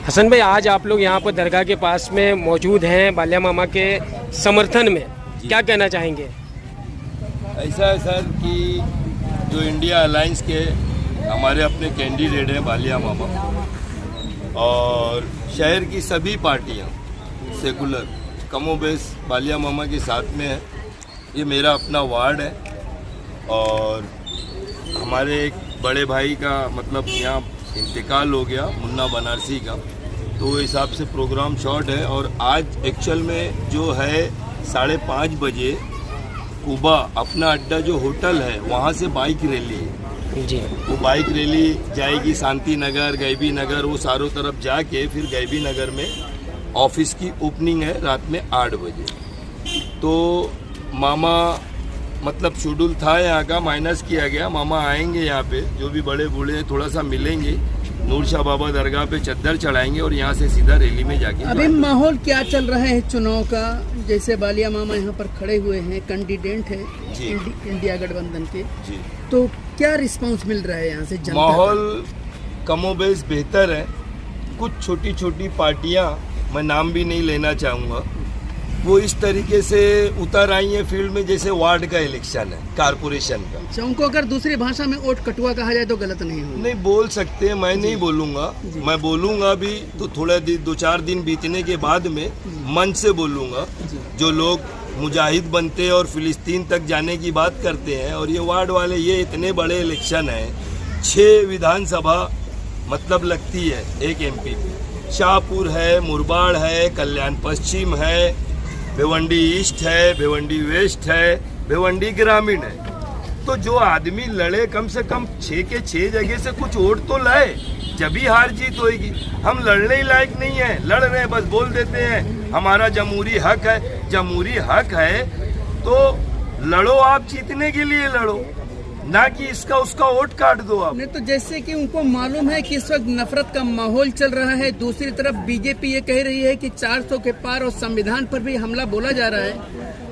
हसन भाई, आज आप लोग यहाँ पर दरगाह के पास में मौजूद हैं बालिया मामा के समर्थन में, क्या कहना चाहेंगे? ऐसा है सर कि जो इंडिया अलायंस के हमारे अपने कैंडिडेट हैं बालिया मामा, और शहर की सभी पार्टियाँ सेकुलर कमोबेश बालिया मामा के साथ में है। ये मेरा अपना वार्ड है और हमारे एक बड़े भाई का मतलब यहाँ इंतकाल हो गया, मुन्ना बनारसी का, तो हिसाब से प्रोग्राम शॉर्ट है। और आज एक्चुअल में जो है 5:30 बजे कुबा अपना अड्डा जो होटल है वहाँ से बाइक रैली है जी। वो बाइक रैली जाएगी शांति नगर, गैबी नगर, वो चारों तरफ जाके फिर गैबी नगर में ऑफिस की ओपनिंग है रात में 8 बजे। तो मामा मतलब शेड्यूल था यहाँ का, माइनस किया गया। मामा आएंगे यहाँ पे, जो भी बड़े बूढ़े हैं थोड़ा सा मिलेंगे, नूर शाह बाबा दरगाह पे चद्दर चढ़ाएंगे और यहाँ से सीधा रैली में जाके। अभी माहौल क्या चल रहा है चुनाव का? जैसे बालिया मामा यहाँ पर खड़े हुए हैं, कैंडिडेट है इंडिया गठबंधन के जी, तो क्या रिस्पांस मिल रहा है यहाँ से जनता का? माहौल कमोबेश बेहतर है। कुछ छोटी छोटी पार्टियाँ, मैं नाम भी नहीं लेना चाहूँगा, वो इस तरीके से उतर आई है फील्ड में जैसे वार्ड का इलेक्शन है, कारपोरेशन का। अच्छा, उनको अगर दूसरी भाषा में वोट कटुआ कहा जाए तो गलत नहीं होगा? नहीं बोल सकते, मैं नहीं बोलूँगा। मैं बोलूँगा भी तो थोड़ा 2-4 दिन बीतने के बाद में मन से बोलूँगा। जो लोग मुजाहिद बनते और फिलिस्तीन तक जाने की बात करते हैं, और ये वार्ड वाले, ये इतने बड़े इलेक्शन है, 6 विधानसभा मतलब लगती है एक MP पे। शाहपुर है, मुरबाड़ है, कल्याण पश्चिम है, भिवंडी ईस्ट है, भिवंडी वेस्ट है, भिवंडी ग्रामीण है। तो जो आदमी लड़े कम से कम 6 के 6 जगह से कुछ वोट तो लाए, जब ही हार जीत होगी। हम लड़ने ही लायक नहीं है, लड़ रहे हैं, बस बोल देते हैं हमारा जमहूरी हक है। जमहूरी हक है तो लड़ो, आप जीतने के लिए लड़ो, ना कि इसका उसका वोट काट दो आप। नहीं तो जैसे कि उनको मालूम है कि इस वक्त नफरत का माहौल चल रहा है, दूसरी तरफ बीजेपी ये कह रही है कि 400 के पार और संविधान पर भी हमला बोला जा रहा है,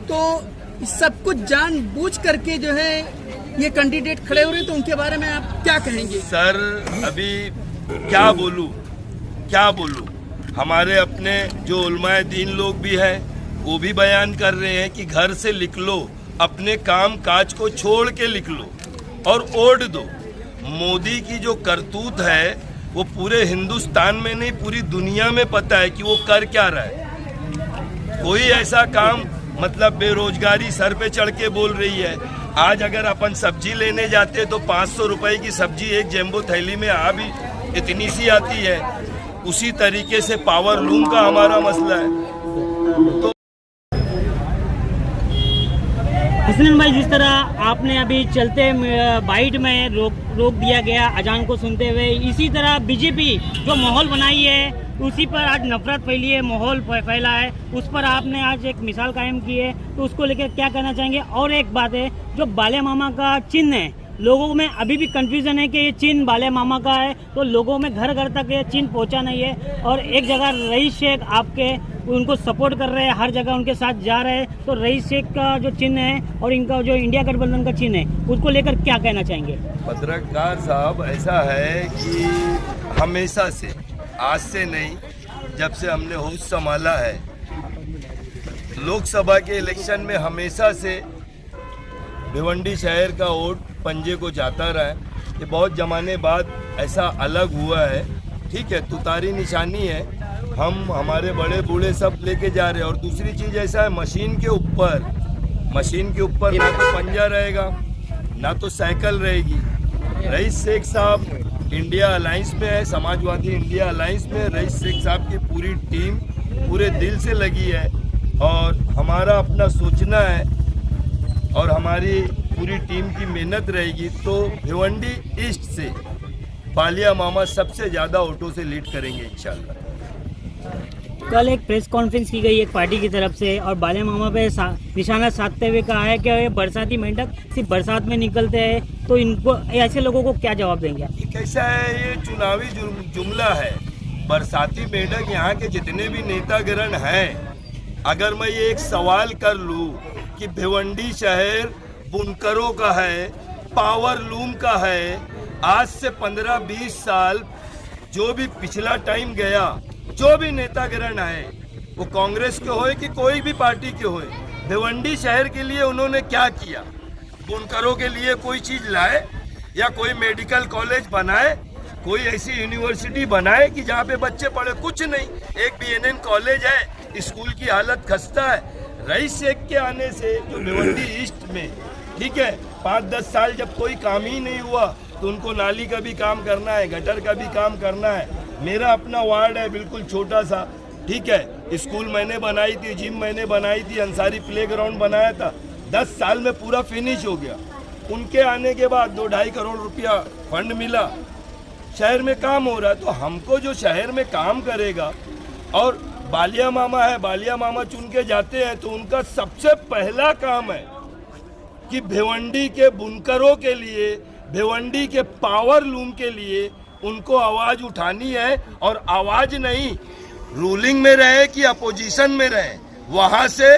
तो सब कुछ जानबूझ करके जो है ये कैंडिडेट खड़े हो रहे हैं, तो उनके बारे में आप क्या कहेंगे? सर अभी क्या बोलूं, हमारे अपने जो उलमाए दीन लोग भी हैं वो भी बयान कर रहे हैं कि घर से लिख लो, अपने काम काज को छोड़ के लिख लो और वोट दो। मोदी की जो करतूत है वो पूरे हिंदुस्तान में नहीं, पूरी दुनिया में पता है कि वो कर क्या रहा है। कोई ऐसा काम मतलब बेरोजगारी सर पे चढ़ के बोल रही है। आज अगर अपन सब्जी लेने जाते तो 500 रुपए की सब्जी एक जेम्बो थैली में आ भी इतनी सी आती है। उसी तरीके से पावर लूम का हमारा मसला है। तो हसनैन भाई, जिस तरह आपने अभी चलते बाइट में रोक दिया गया अजान को सुनते हुए, इसी तरह बीजेपी जो माहौल बनाई है उसी पर आज नफरत फैली है, माहौल फैला है, उस पर आपने आज एक मिसाल कायम की है, तो उसको लेकर क्या कहना चाहेंगे? और एक बात है, जो बालिया मामा का चिन्ह है, लोगों में अभी भी कंफ्यूजन है कि ये चिन्ह बालिया मामा का है, तो लोगों में घर घर तक ये चिन्ह पहुंचा नहीं है। और एक जगह रईस शेख आपके उनको सपोर्ट कर रहे हैं, हर जगह उनके साथ जा रहे हैं, तो रईस शेख का जो चिन्ह है और इनका जो इंडिया गठबंधन का चिन्ह है, उसको लेकर क्या कहना चाहेंगे? पत्रकार साहब, ऐसा है कि हमेशा से, आज से नहीं, जब से हमने होश संभाला है, लोकसभा के इलेक्शन में हमेशा से भिवंडी शहर का वोट पंजे को जाता रहा है। ये बहुत जमाने बाद ऐसा अलग हुआ है, ठीक है, तुतारी निशानी है, हम हमारे बड़े बूढ़े सब लेके जा रहे हैं। और दूसरी चीज़ ऐसा है, मशीन के ऊपर ना तो पंजा रहेगा ना तो साइकिल रहेगी। रईस शेख साहब इंडिया अलायंस में है, समाजवादी इंडिया अलायंस में रईस शेख साहब की पूरी टीम पूरे दिल से लगी है, और हमारा अपना सोचना है और हमारी पूरी टीम की मेहनत रहेगी तो भिवंडी ईस्ट से बालिया मामा सबसे ज़्यादा वोटों से लीड करेंगे इंशाल्लाह। कल एक प्रेस कॉन्फ्रेंस की गई एक पार्टी की तरफ से, और बालिया मामा पे निशाना साधते हुए कहा है कि ये बरसाती मेंढक सिर्फ बरसात में निकलते हैं, तो इनको ऐसे लोगों को क्या जवाब देंगे? कैसा है, ये चुनावी जुमला है। बरसाती मेंढक यहाँ के जितने भी नेतागण हैं, अगर मैं ये एक सवाल कर लूँ कि भिवंडी शहर बुनकरों का है, पावर लूम का है, आज से 15-20 साल जो भी पिछला टाइम गया, जो भी नेतागण आए, वो कांग्रेस के होए कि कोई भी पार्टी के होए, भिवंडी शहर के लिए उन्होंने क्या किया? बुनकरों के लिए कोई चीज लाए या कोई मेडिकल कॉलेज बनाए, कोई ऐसी यूनिवर्सिटी बनाए कि जहाँ पे बच्चे पढ़े? कुछ नहीं। एक BNN कॉलेज है, स्कूल की हालत खस्ता है। रईस शेख के आने से जो भिवंडी ईस्ट में, ठीक है, 5-10 साल जब कोई काम ही नहीं हुआ तो उनको नाली का भी काम करना है, गटर का भी काम करना है। मेरा अपना वार्ड है बिल्कुल छोटा सा, ठीक है, स्कूल मैंने बनाई थी, जिम मैंने बनाई थी, अंसारी प्लेग्राउंड बनाया था, 10 साल में पूरा फिनिश हो गया। उनके आने के बाद 2-2.5 करोड़ रुपया फंड मिला, शहर में काम हो रहा है। तो हमको जो शहर में काम करेगा, और बालिया मामा है, बालिया मामा चुन के जाते हैं तो उनका सबसे पहला काम है कि भिवंडी के बुनकरों के लिए, भिवंडी के पावर लूम के लिए उनको आवाज उठानी है। और आवाज नहीं, रूलिंग में रहे कि अपोजिशन में रहे, वहां से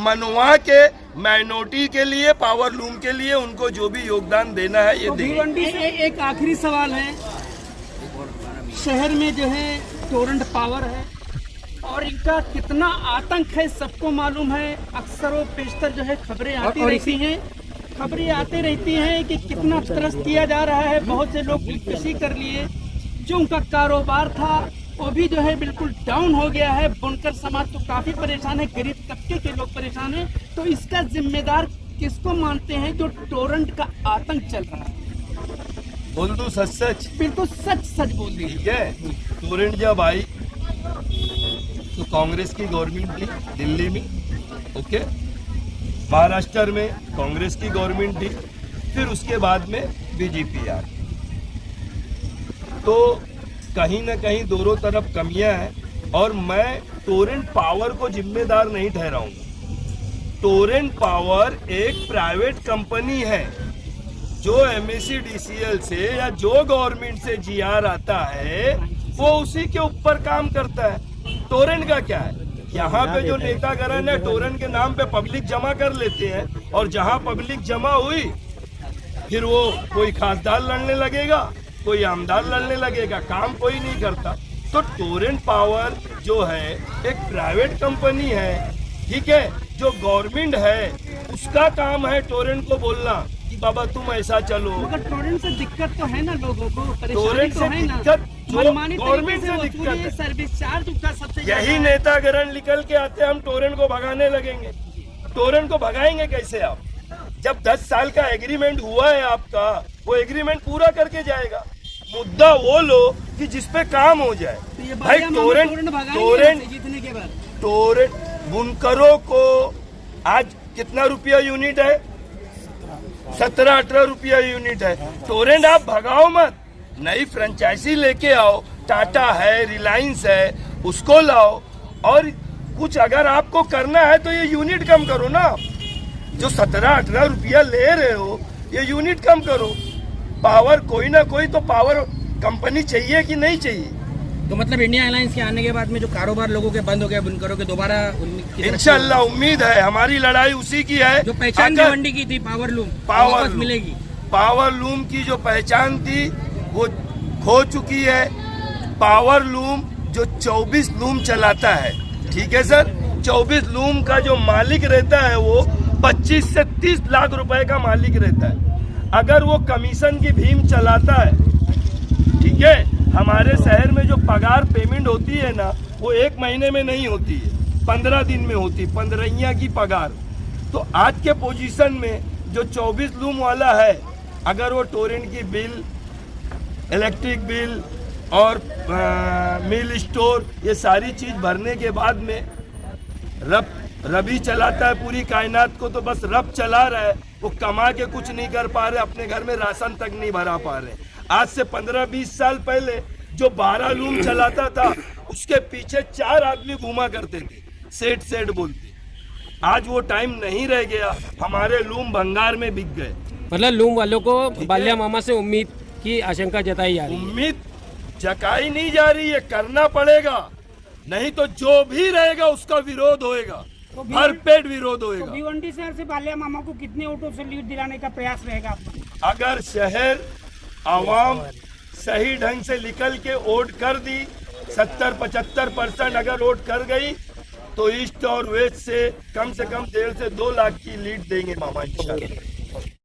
मनवा के माइनॉरिटी के लिए, पावर लूम के लिए उनको जो भी योगदान देना है ये देंगे। भिवंडी से एक आखिरी सवाल है, शहर में जो है टोरेंट पावर है और इनका कितना आतंक है सबको मालूम है। अक्सर व पेशतर जो है खबरें आती रहती हैं कि कितना त्रस्त किया जा रहा है। बहुत से लोग खुदकुशी कर लिए, जो उनका कारोबार था वो भी जो है बिल्कुल डाउन हो गया है। बुनकर समाज तो काफी परेशान है, गरीब तबके के लोग परेशान हैं। तो इसका जिम्मेदार किसको मानते हैं जो टोरेंट का आतंक चल रहा है? बोल दो सच सच, बिल्कुल सच बोल दीजिए। ठीक है, टोरेंट जब आई तो कांग्रेस की गवर्नमेंट थी दिल्ली में, ओके, महाराष्ट्र में कांग्रेस की गवर्नमेंट थी, फिर उसके बाद में बीजेपी आई। तो कहीं ना कहीं दोनों तरफ कमियां हैं और मैं टोरेंट पावर को जिम्मेदार नहीं ठहराऊंगा। टोरेंट पावर एक प्राइवेट कंपनी है, जो MSEDCL से या जो गवर्नमेंट से GR आता है वो उसी के ऊपर काम करता है। टोरेंट का क्या है? यहाँ पे जो नेतागण है टोरेंट के नाम पे पब्लिक जमा कर लेते हैं, और जहाँ पब्लिक जमा हुई फिर वो कोई खासदार लड़ने लगेगा, कोई आमदार लड़ने लगेगा, काम कोई नहीं करता। तो टोरेंट पावर जो है एक प्राइवेट कंपनी है, ठीक है, जो गवर्नमेंट है उसका काम है टोरेंट को बोलना कि बाबा तुम ऐसा चलो। मगर टोरेंट से दिक्कत तो है ना लोगों को, टोरेंट से दिक्कत जो गवर्नमेंट से दिक्कत है, सर्विस चार्ज का सबसे यही नेतागण निकल के आते हैं, हम टोरेंट को भगाने लगेंगे। टोरेंट को भगाएंगे कैसे आप? जब 10 साल का एग्रीमेंट हुआ है आपका, वो एग्रीमेंट पूरा करके जाएगा। मुद्दा वो लो कि जिसपे काम हो जाए। तो भाई टोरेंट जीतने के बाद टोरेंट बुनकरों को आज कितना रुपया यूनिट है? 17-18 रुपया यूनिट है। टोरेंट आप भगाओ मत, नई फ्रेंचाइजी लेके आओ, टाटा है, रिलायंस है, उसको लाओ। और कुछ अगर आपको करना है तो ये यूनिट कम करो ना, जो 17-18 रुपया ले रहे हो ये यूनिट कम करो। पावर कोई ना कोई तो पावर कंपनी चाहिए कि नहीं चाहिए? तो मतलब इंडिया अलायंस के आने के बाद में जो कारोबार लोगों के बंद हो गए, बुनकरों के दोबारा इंशाल्लाह उम्मीद है, हमारी लड़ाई उसी की है। जो पहचान भिवंडी की थी पावर लूम मिलेगी। पावर लूम की जो पहचान थी वो खो चुकी है। पावर लूम जो 24 लूम चलाता है, ठीक है सर, 24 लूम का जो मालिक रहता है वो 25 से 30 लाख रुपए का मालिक रहता है। अगर वो कमीशन की भीम चलाता है, ठीक है, हमारे शहर में जो पगार पेमेंट होती है ना, वो 1 महीने में नहीं होती है, 15 दिन में होती, 15 की पगार। तो आज के पोजीशन में जो 24 लूम वाला है, अगर वो टोरेंट की बिल, इलेक्ट्रिक बिल और मिल स्टोर ये सारी चीज भरने के बाद में रबी चलाता है पूरी कायनात को, तो बस रब चला रहा है, वो कमा के कुछ नहीं कर पा रहे, अपने घर में राशन तक नहीं भरा पा रहे। आज से 15-20 साल पहले जो 12 लूम चलाता था उसके पीछे 4 आदमी घूमा करते थे, सेठ बोलते। आज वो टाइम नहीं रह गया, हमारे लूम भंगार में बिक गए। मतलब लूम वालों को बालिया मामा से उम्मीद की आशंका जताई जा रही है। उम्मीद जताई नहीं जा रही है, करना पड़ेगा, नहीं तो जो भी रहेगा उसका विरोध होएगा, हर पेट विरोध होएगा। भिवंडी शहर से बालिया मामा को कितने वोटों से लीड दिलाने का प्रयास रहेगा आपका? अगर शहर आवाम सही ढंग से निकल के वोट कर दी, 70-75% अगर वोट कर गई तो ईस्ट और वेस्ट से कम 1.5 से 2 लाख की लीड देंगे मामा इंशाल्लाह।